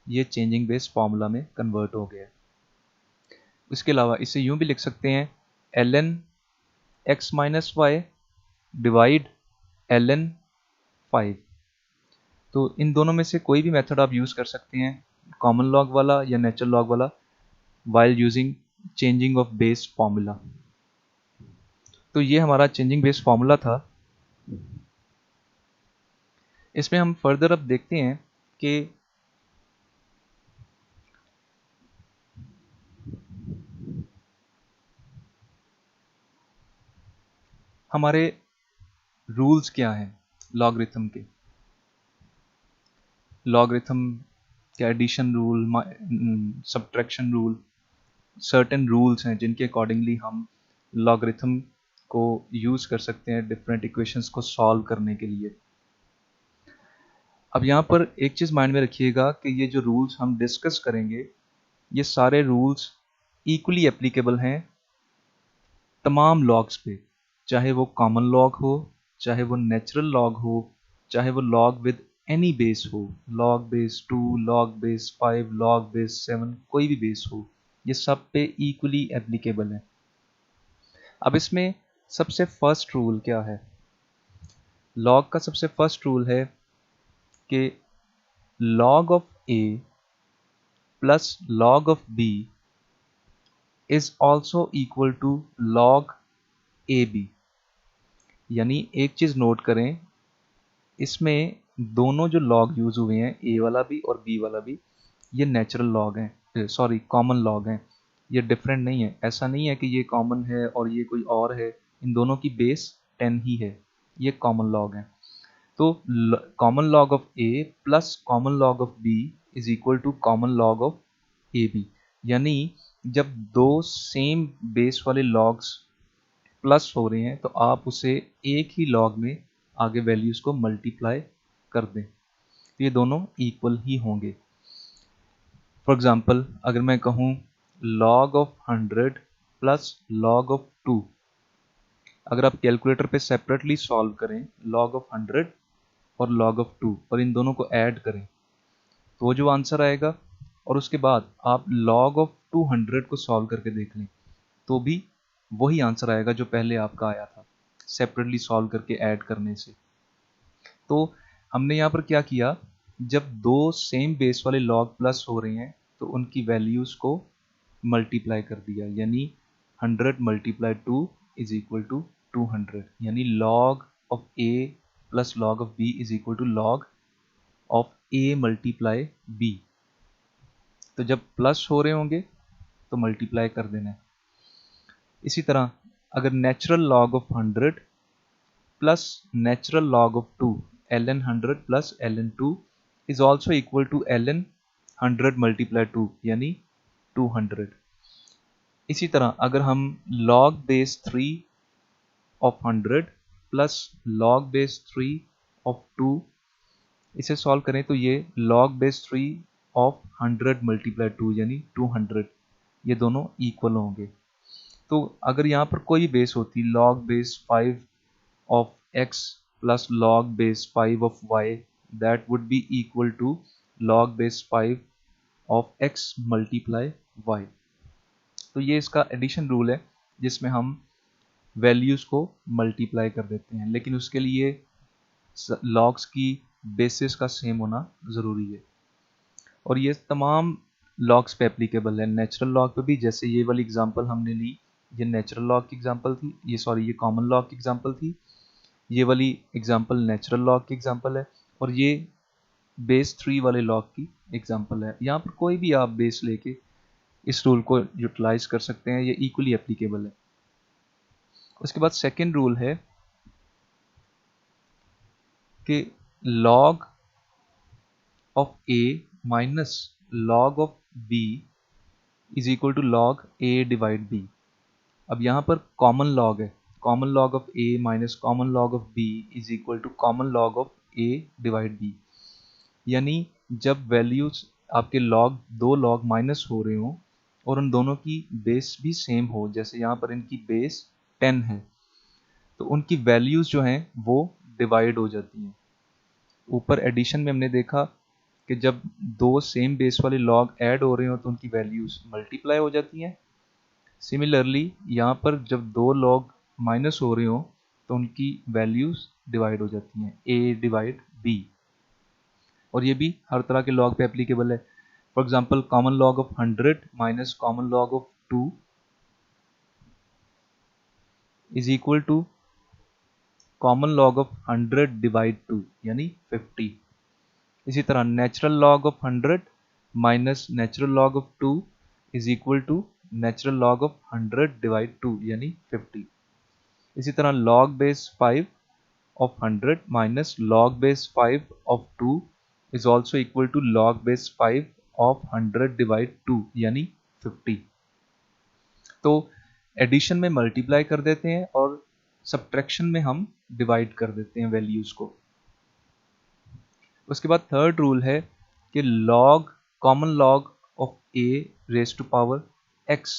Speaker 1: ये चेंजिंग बेस फॉर्मूला में कन्वर्ट हो गया। इसके अलावा इसे यूं भी लिख सकते हैं ln x minus Y divide ln 5। तो इन दोनों में से कोई भी मेथड आप यूज कर सकते हैं, कॉमन लॉग वाला या नेचुरल लॉग वाला, while using changing of base formula. तो ये हमारा चेंजिंग बेस फॉर्मूला था। इसमें हम फर्दर अब देखते हैं कि हमारे रूल्स क्या हैं लॉगरिथम के। लॉगरिथम के addition rule, subtraction rule, certain rules हैं जिनके अकॉर्डिंगली हम लॉगरिथम को यूज कर सकते हैं डिफरेंट इक्वेशंस को सॉल्व करने के लिए। अब यहाँ पर एक चीज माइंड में रखिएगा कि ये जो रूल्स हम डिस्कस करेंगे, ये सारे रूल्स इक्वली एप्लीकेबल हैं तमाम लॉग्स पे, चाहे वो कॉमन लॉग हो, चाहे वो नेचुरल लॉग हो, चाहे वो लॉग विद एनी बेस हो, log base 2, log base 5, log base 7, कोई भी बेस हो, ये सब पे इक्वली एप्लीकेबल है। अब इसमें सबसे फर्स्ट रूल क्या है? लॉग का सबसे फर्स्ट रूल है कि log of a plus log of b is also equal to log ab। यानी एक चीज नोट करें, इसमें दोनों जो लॉग यूज हुए हैं, ए वाला भी और बी वाला भी, ये नेचुरल लॉग हैं, सॉरी कॉमन लॉग हैं, ये डिफरेंट नहीं है। ऐसा नहीं है कि ये कॉमन है और ये कोई और है, इन दोनों की बेस 10 ही है, ये कॉमन लॉग है। तो common log of A plus common log of B is equal to common log of A B. यानी जब दो सेम बेस वाले लॉग्स प्लस हो रहे हैं तो आप उसे एक ही लॉग में आगे वैल्यूज को मल्टीप्लाई कर दें, तो ये दोनों इक्वल ही होंगे। फॉर एग्जाम्पल अगर मैं कहूँ log of 100 plus log of 2, अगर आप कैलकुलेटर पे सेपरेटली सॉल्व करें log ऑफ 100 और log ऑफ 2 और इन दोनों को ऐड करें तो वो जो आंसर आएगा, और उसके बाद आप log ऑफ 200 को सॉल्व करके देख लें तो भी वही आंसर आएगा जो पहले आपका आया था सेपरेटली सॉल्व करके ऐड करने से। तो हमने यहाँ पर क्या किया, जब दो सेम बेस वाले लॉग प्लस हो रहे हैं तो उनकी वैल्यूज को मल्टीप्लाई कर दिया, यानी 100 मल्टीप्लाई 2 इज इक्वल टू 200, यानी log of a plus log of b is equal to log of a multiply b। तो जब प्लस हो रहे होंगे तो मल्टीप्लाई कर देना है। इसी तरह अगर natural log of 100 plus natural log of 2, ln 100 plus ln 2 is also equal to ln 100 multiply 2 यानी 200। इसी तरह अगर हम log base 3 of 100 plus log base 3 of 2 इसे सॉल्व करें तो ये log बेस 3 ऑफ 100 मल्टीप्लाई 2 यानी 200, ये दोनों इक्वल होंगे। तो अगर यहाँ पर कोई बेस होती log base 5 of x plus log base 5 of y, that would be equal to log base 5 of x multiply y। तो ये इसका एडिशन रूल है जिसमें हम वैल्यूज को मल्टीप्लाई कर देते हैं, लेकिन उसके लिए लॉग्स की बेसिस का सेम होना ज़रूरी है। और ये तमाम लॉग्स पे एप्लीकेबल है, नेचुरल लॉग पे भी, जैसे ये वाली एग्जांपल हमने ली, ये नेचुरल लॉग की एग्जांपल थी, ये कॉमन लॉग की एग्जांपल थी, ये वाली एग्जांपल नेचुरल लॉग की एग्जांपल है, और ये बेस 3 वाले लॉग की एग्जांपल है। यहाँ पर कोई भी आप बेस लेके इस रूल को यूटिलाइज कर सकते हैं, ये इक्वली एप्लीकेबल है। उसके बाद सेकेंड रूल है कि log of a minus log of b is equal to log a divide b। अब यहाँ पर कॉमन लॉग है, common log of a minus common log of b is equal to common log of a divide b। यानी जब values आपके log दो log minus हो रहे हो और उन दोनों की बेस भी सेम हो, जैसे यहाँ पर इनकी बेस 10 है, तो उनकी वैल्यूज जो हैं वो डिवाइड हो जाती हैं। ऊपर एडिशन में हमने देखा कि जब दो सेम बेस वाले लॉग ऐड हो रहे हो तो उनकी वैल्यूज मल्टीप्लाई हो जाती हैं। सिमिलरली यहाँ पर जब दो लॉग माइनस हो रहे हो तो उनकी वैल्यूज डिवाइड हो जाती हैं, a डिवाइड b। और ये भी हर तरह के लॉग पे एप्लीकेबल है। For example common log of 100 minus common log of 2 is equal to common log of 100 divide 2 यानी 50। इसी तरह natural log of 100 minus natural log of 2 is equal to natural log of 100 divide 2 यानी 50। इसी तरह log base 5 of 100 minus log base 5 of 2 is also equal to log base 5 of 100 divide 2 यानी 50। तो addition में multiply कर देते हैं और सब्ट्रैक्शन में हम डिवाइड कर देते हैं वैल्यूज को। उसके बाद थर्ड रूल है कि log common log of a raised to power x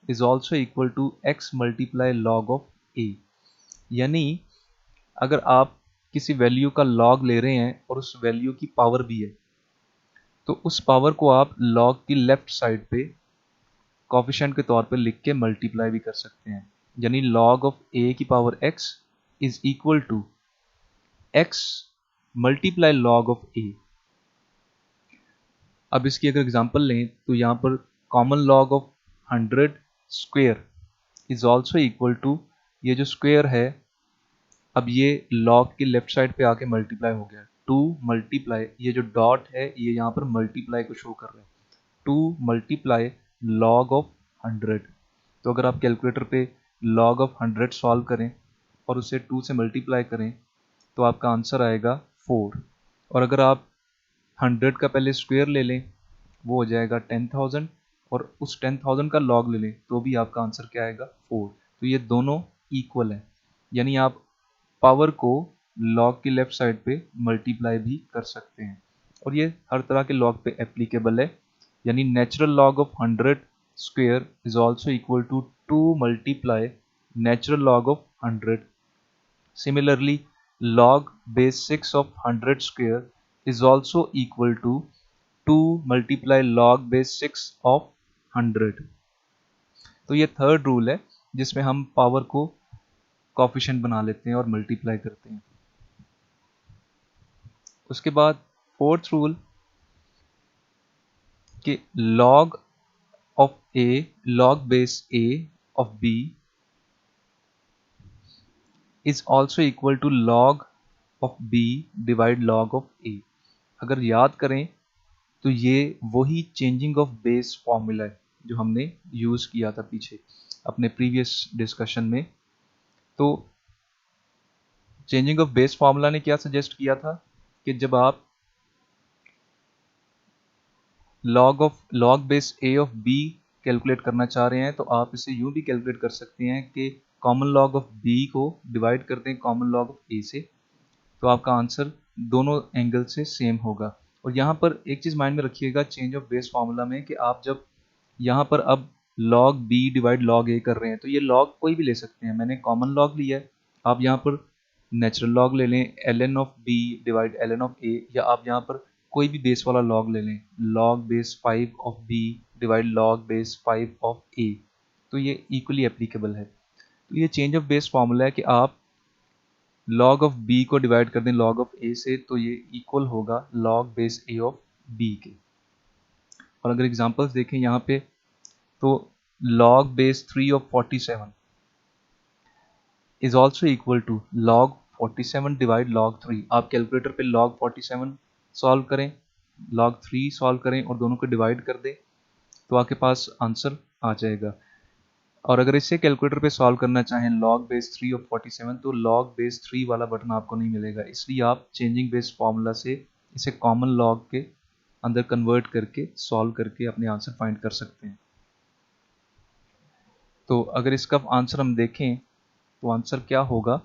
Speaker 1: is also equal to x multiply log of a। यानी अगर आप किसी वैल्यू का लॉग ले रहे हैं और उस वैल्यू की पावर भी है, तो उस पावर को आप लॉग की लेफ्ट साइड पे कोफिशिएंट के तौर पे लिख के मल्टीप्लाई भी कर सकते हैं। यानी log ऑफ a की power x is equal to x multiply log of a। अब इसकी अगर एग्जांपल लें तो यहाँ पर कॉमन log of 100 square is also equal to, ये जो स्क्वेयर है अब ये लॉग के लेफ्ट साइड पे आके मल्टीप्लाई हो गया, 2 मल्टीप्लाई, ये जो डॉट है ये यहाँ पर मल्टीप्लाई को शो कर रहा है, 2 मल्टीप्लाई लॉग ऑफ 100। तो अगर आप कैलकुलेटर पे लॉग ऑफ 100 सॉल्व करें और उसे 2 से मल्टीप्लाई करें तो आपका आंसर आएगा 4। और अगर आप 100 का पहले स्क्वायर ले लें वो हो जाएगा 10,000 और उस 10,000 का लॉग ले लें तो भी आपका आंसर क्या आएगा 4। तो ये दोनों इक्वल है, यानी आप पावर को लॉग की लेफ्ट साइड पे मल्टीप्लाई भी कर सकते हैं और ये हर तरह के लॉग पे एप्लीकेबल है। यानी natural log of 100 square is also equal to 2 multiply natural log of 100। Similarly log base 6 of 100 square is also equal to 2 multiply log base 6 of 100। तो ये थर्ड रूल है जिसमें हम पावर को कोफिशिएंट बना लेते हैं और मल्टीप्लाई करते हैं। उसके बाद फोर्थ रूल कि log of a log base a of b is also equal to log of b divide log of a। अगर याद करें तो ये वही चेंजिंग ऑफ बेस फॉर्मूला है जो हमने यूज किया था पीछे अपने प्रीवियस डिस्कशन में। तो चेंजिंग ऑफ बेस फॉर्मूला ने क्या सजेस्ट किया था कि जब आप log base a of b calculate करना चाह रहे हैं तो आप इसे यूं भी कैलकुलेट कर सकते हैं कि कॉमन लॉग ऑफ b को डिवाइड करते हैं कॉमन लॉग ऑफ a से, तो आपका आंसर दोनों एंगल से सेम होगा। और यहाँ पर एक चीज़ माइंड में रखिएगा चेंज ऑफ बेस फॉर्मूला में कि आप जब यहाँ पर अब log b divide log a कर रहे हैं तो ये log कोई भी ले सकते हैं, मैंने कॉमन log लिया है, आप यहाँ पर नेचुरल log ले लें ln of b divide ln of a, या आप यहाँ पर कोई भी बेस वाला log ले लें log base 5 of b divide log base 5 of a, तो ये इक्वली एप्लीकेबल है। तो ये चेंज ऑफ बेस फॉर्मूला है कि आप log ऑफ b को डिवाइड कर दें log ऑफ a से तो ये इक्वल होगा log base a of b के। और अगर एग्जांपल्स देखें यहाँ पे तो log base 3 of 47 is also equal to log 47 divide log 3। आप कैलकुलेटर पे log 47 सॉल्व करें, log 3 सॉल्व करें और दोनों को डिवाइड कर दें तो आपके पास आंसर आ जाएगा। और अगर इसे कैलकुलेटर पे सॉल्व करना चाहें log बेस 3 ऑफ 47 तो log बेस 3 वाला बटन आपको नहीं मिलेगा, इसलिए आप चेंजिंग बेस फॉर्मूला से इसे कॉमन लॉग के अंदर कन्वर्ट करके सॉल्व करके अपने आंसर फाइंड कर सकते हैं। तो अगर इसका आंसर हम देखें तो आंसर क्या होगा,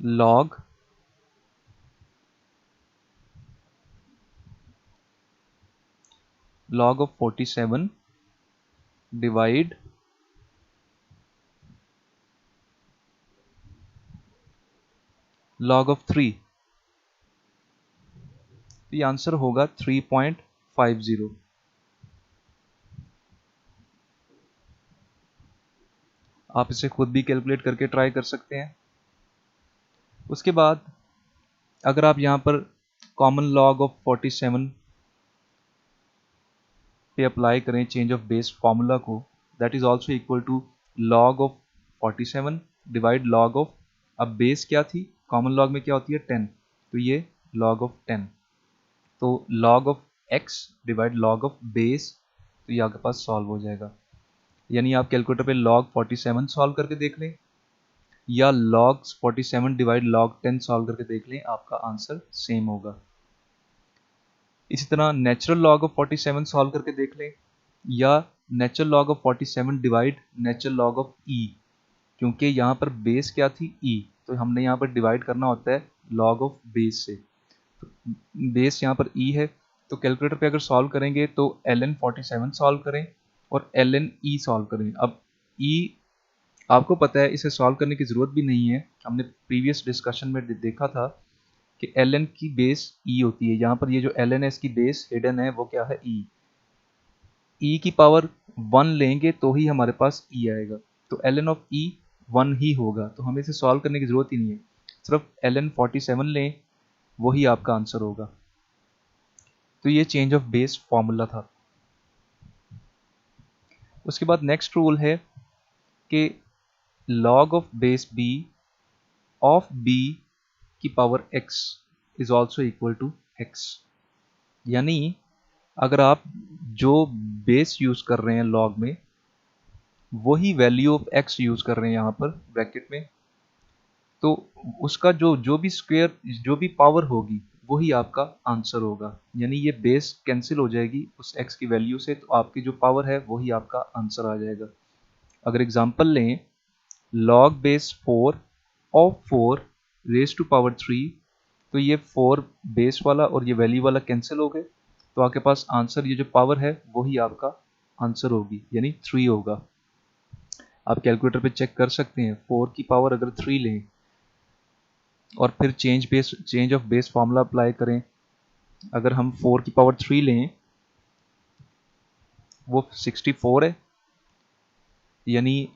Speaker 1: log of 47 divide log of 3, तो ये आंसर होगा 3.50। आप इसे खुद भी कैलकुलेट करके ट्राई कर सकते हैं। उसके बाद अगर आप यहाँ पर कॉमन लॉग ऑफ 47 पे अप्लाई करें चेंज ऑफ बेस फॉर्मूला को, that is also equal to log of 47 divide log of, अब बेस क्या थी, कॉमन लॉग में क्या होती है 10, तो ये लॉग ऑफ 10, तो log of x divide log of base, तो ये आपके पास सॉल्व हो जाएगा। यानी आप कैलकुलेटर पे log 47 सॉल्व करके देख लें या log 47 डिवाइड log 10 सॉल्व करके देख लें, आपका आंसर सेम होगा। इसी तरह नेचुरल लॉग ऑफ 47 सॉल्व करके देख लें या natural log of 47 divide natural log of E, क्योंकि यहाँ पर बेस क्या थी ई, तो हमने यहाँ पर डिवाइड करना होता है लॉग ऑफ बेस से, तो बेस यहाँ पर ई है, तो कैलकुलेटर पे अगर सॉल्व करेंगे तो ln 47 सॉल्व करें और ln ई सॉल्व करें। अब ई आपको पता है, इसे सॉल्व करने की ज़रूरत भी नहीं है, हमने प्रीवियस डिस्कशन में देखा था कि ln की बेस e होती है, यहाँ पर ये जो ln है इसकी बेस हिडन है, वो क्या है e, e की पावर 1 लेंगे तो ही हमारे पास e आएगा, तो ln ऑफ e 1 ही होगा, तो हमें इसे सॉल्व करने की ज़रूरत ही नहीं है, सिर्फ ln 47 लें वही आपका आंसर होगा। तो ये चेंज ऑफ बेस फॉर्मूला था। उसके बाद नेक्स्ट रूल है कि log of base b of b की power x is also equal to x, यानी अगर आप जो बेस यूज कर रहे हैं log में वही वैल्यू ऑफ x यूज कर रहे हैं यहाँ पर ब्रैकेट में, तो उसका जो जो भी स्क्वायर जो भी पावर होगी वही आपका आंसर होगा, यानी ये बेस कैंसिल हो जाएगी उस x की वैल्यू से, तो आपकी जो पावर है वही आपका आंसर आ जाएगा। अगर एग्जांपल लें log base 4 of 4 raise to power 3, तो ये 4 बेस वाला और ये वैल्यू वाला कैंसिल हो गए, तो आपके पास आंसर ये जो पावर है वही आपका आंसर होगी, यानी 3 होगा। आप कैलकुलेटर पे चेक कर सकते हैं, 4 की पावर अगर 3 लें और फिर change of base formula apply करें, अगर हम 4 की पावर 3 लें वो 64 है, यानी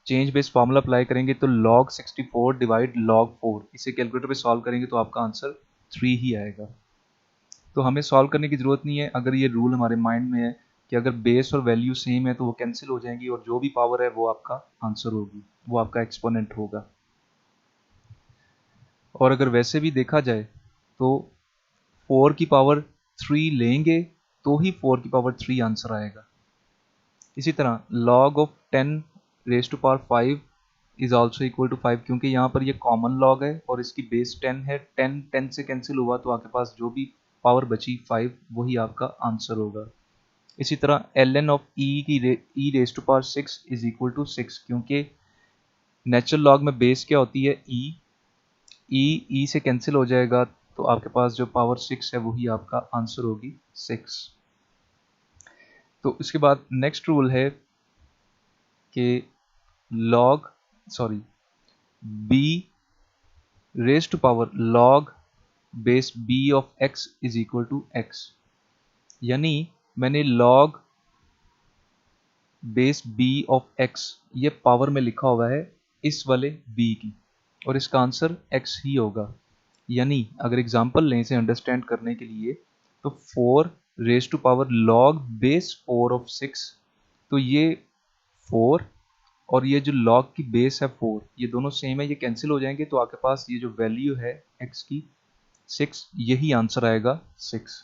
Speaker 1: चेंज बेस फॉर्मूला अप्लाई करेंगे तो log 64 डिवाइड log 4, इसे कैलकुलेटर पे सॉल्व करेंगे तो आपका आंसर 3 ही आएगा। तो हमें सॉल्व करने की ज़रूरत नहीं है, अगर ये रूल हमारे माइंड में है कि अगर बेस और वैल्यू सेम है तो वो कैंसिल हो जाएंगी और जो भी पावर है वो आपका आंसर होगी, वो आपका एक्सपोनेंट होगा। और अगर वैसे भी देखा जाए तो 4 की पावर 3 लेंगे तो ही 4 की पावर 3 आंसर आएगा। इसी तरह log of 10 raise to power 5 is also equal to 5, क्योंकि यहाँ पर ये कॉमन लॉग है और इसकी बेस 10 है, 10 10 से कैंसिल हुआ तो आपके पास जो भी पावर बची 5 वही आपका आंसर होगा। इसी तरह ln ऑफ e की e raise to power 6 is equal to 6, क्योंकि नेचुरल लॉग में बेस क्या होती है e से कैंसिल हो जाएगा, तो आपके पास जो पावर 6 है वही आपका आंसर होगी 6। तो इसके बाद नेक्स्ट रूल है कि b raise to power log base b of x is equal to x, यानी मैंने log base b of x ये पावर में लिखा हुआ है इस वाले b की, और इसका आंसर x ही होगा। यानी अगर एग्जांपल लें इसे अंडरस्टैंड करने के लिए, तो 4 raise to power log base 4 of 6, तो ये 4 और ये जो log की बेस है 4, ये दोनों सेम है, ये कैंसिल हो जाएंगे, तो आपके पास ये जो वैल्यू है x की 6, यही आंसर आएगा 6।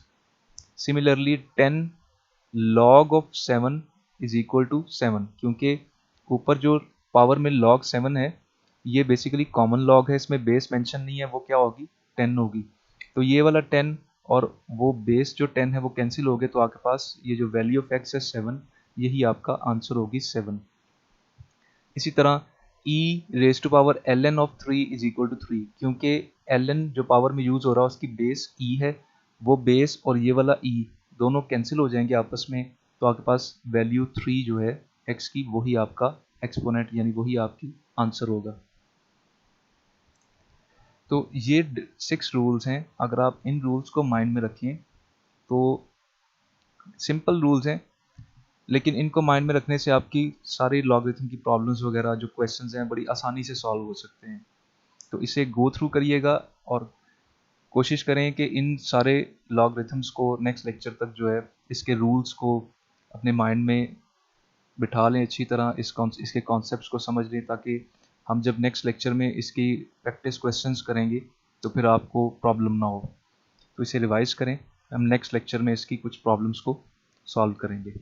Speaker 1: Similarly 10 log of 7 is equal to 7, क्योंकि ऊपर जो पावर में log 7 है ये बेसिकली कॉमन लॉग है, इसमें बेस मेंशन नहीं है, वो क्या होगी 10 होगी। तो ये वाला 10 और वो बेस जो 10 है वो कैंसिल हो गए, तो आपके पास ये जो वैल्यू ऑफ x है 7, यही आपका आंसर होगी 7। इसी तरह e raise to power ln of 3 is equal to 3, क्योंकि ln जो पावर में यूज हो रहा है उसकी बेस e है, वो बेस और ये वाला e दोनों कैंसिल हो जाएंगे आपस में, तो आपके पास वैल्यू 3 जो है x की वही आपका एक्सपोनेंट यानी वही आपकी आंसर होगा। तो ये 6 रूल्स हैं, अगर आप इन रूल्स को माइंड में रखें तो सिंपल रूल्स हैं, लेकिन इनको माइंड में रखने से आपकी सारी लॉगरिथम की प्रॉब्लम्स वगैरह जो क्वेश्चंस हैं बड़ी आसानी से सॉल्व हो सकते हैं। तो इसे गो थ्रू करिएगा और कोशिश करें कि इन सारे लॉगरिथम्स को नेक्स्ट लेक्चर तक जो है इसके रूल्स को अपने माइंड में बिठा लें अच्छी तरह, इसके कॉन्सेप्ट्स को समझ लें, ताकि हम जब नेक्स्ट लेक्चर में इसकी प्रैक्टिस क्वेश्चंस करेंगे तो फिर आपको प्रॉब्लम ना हो। तो इसे रिवाइज करें, हम नेक्स्ट लेक्चर में इसकी कुछ प्रॉब्लम्स को सॉल्व करेंगे।